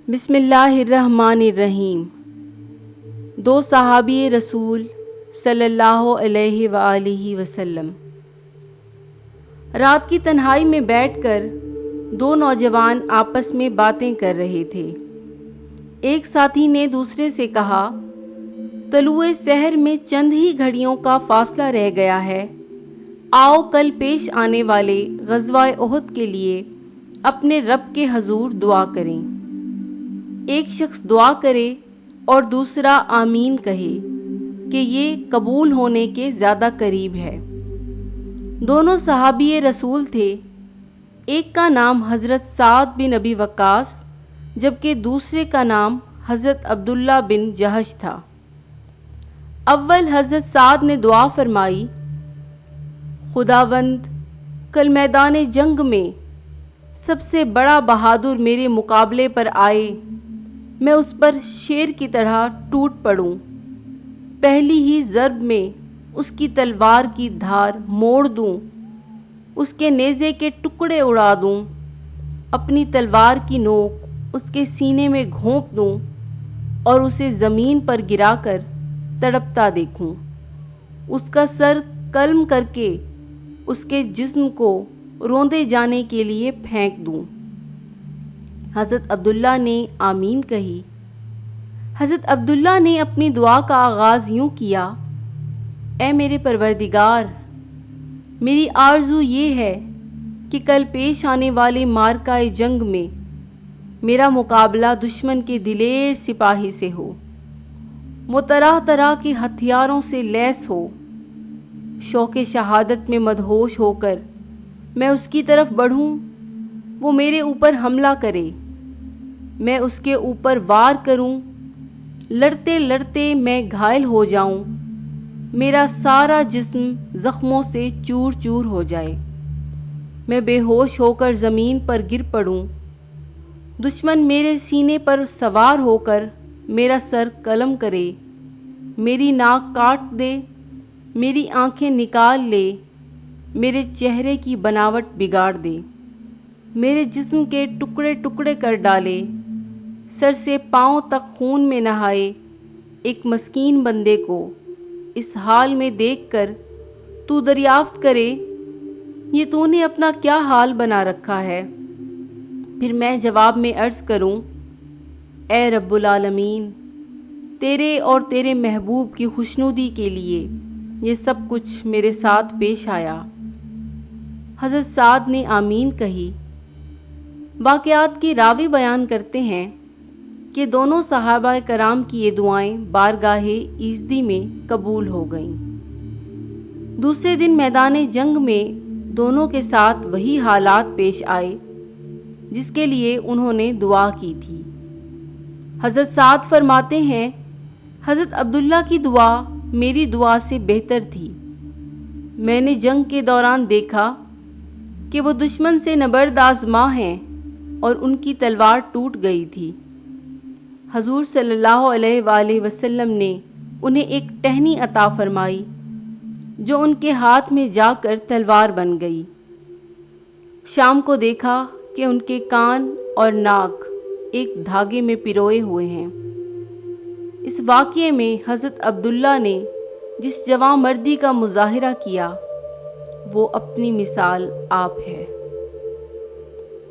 بسم اللہ الرحمن الرحیم۔ دو صحابی رسول صلی اللہ علیہ وآلہ وسلم۔ رات کی تنہائی میں بیٹھ کر دو نوجوان آپس میں باتیں کر رہے تھے۔ ایک ساتھی نے دوسرے سے کہا، طلوع سحر میں چند ہی گھڑیوں کا فاصلہ رہ گیا ہے، آؤ کل پیش آنے والے غزوہ احد کے لیے اپنے رب کے حضور دعا کریں۔ ایک شخص دعا کرے اور دوسرا آمین کہے کہ یہ قبول ہونے کے زیادہ قریب ہے۔ دونوں صحابی رسول تھے۔ ایک کا نام حضرت سعد بن ابی وقاص جبکہ دوسرے کا نام حضرت عبداللہ بن جہش تھا۔ اول حضرت سعد نے دعا فرمائی، خداوند کل میدان جنگ میں سب سے بڑا بہادر میرے مقابلے پر آئے، میں اس پر شیر کی طرح ٹوٹ پڑوں، پہلی ہی ضرب میں اس کی تلوار کی دھار موڑ دوں، اس کے نیزے کے ٹکڑے اڑا دوں، اپنی تلوار کی نوک اس کے سینے میں گھونپ دوں اور اسے زمین پر گرا کر تڑپتا دیکھوں، اس کا سر قلم کر کے اس کے جسم کو روندے جانے کے لیے پھینک دوں۔ حضرت عبداللہ نے آمین کہی۔ حضرت عبداللہ نے اپنی دعا کا آغاز یوں کیا، اے میرے پروردگار، میری آرزو یہ ہے کہ کل پیش آنے والے معرکہ جنگ میں میرا مقابلہ دشمن کے دلیر سپاہی سے ہو، وہ طرح طرح کے ہتھیاروں سے لیس ہو، شوق شہادت میں مدہوش ہو کر میں اس کی طرف بڑھوں، وہ میرے اوپر حملہ کرے، میں اس کے اوپر وار کروں، لڑتے لڑتے میں گھائل ہو جاؤں، میرا سارا جسم زخموں سے چور چور ہو جائے، میں بے ہوش ہو کر زمین پر گر پڑوں، دشمن میرے سینے پر سوار ہو کر میرا سر قلم کرے، میری ناک کاٹ دے، میری آنکھیں نکال لے، میرے چہرے کی بناوٹ بگاڑ دے، میرے جسم کے ٹکڑے ٹکڑے کر ڈالے، سر سے پاؤں تک خون میں نہائے، ایک مسکین بندے کو اس حال میں دیکھ کر تو دریافت کرے، یہ تو نے اپنا کیا حال بنا رکھا ہے؟ پھر میں جواب میں عرض کروں، اے رب العالمین، تیرے اور تیرے محبوب کی خوشنودی کے لیے یہ سب کچھ میرے ساتھ پیش آیا۔ حضرت سعد نے آمین کہی۔ واقعات کی راوی بیان کرتے ہیں کہ دونوں صحابہ کرام کی یہ دعائیں بارگاہ ایزدی میں قبول ہو گئیں۔ دوسرے دن میدان جنگ میں دونوں کے ساتھ وہی حالات پیش آئے جس کے لیے انہوں نے دعا کی تھی۔ حضرت سعد فرماتے ہیں، حضرت عبداللہ کی دعا میری دعا سے بہتر تھی۔ میں نے جنگ کے دوران دیکھا کہ وہ دشمن سے نبرد آزما ہیں اور ان کی تلوار ٹوٹ گئی تھی۔ حضور صلی اللہ علیہ وآلہ وسلم نے انہیں ایک ٹہنی عطا فرمائی جو ان کے ہاتھ میں جا کر تلوار بن گئی۔ شام کو دیکھا کہ ان کے کان اور ناک ایک دھاگے میں پروئے ہوئے ہیں۔ اس واقعے میں حضرت عبداللہ نے جس جواں مردی کا مظاہرہ کیا وہ اپنی مثال آپ ہے۔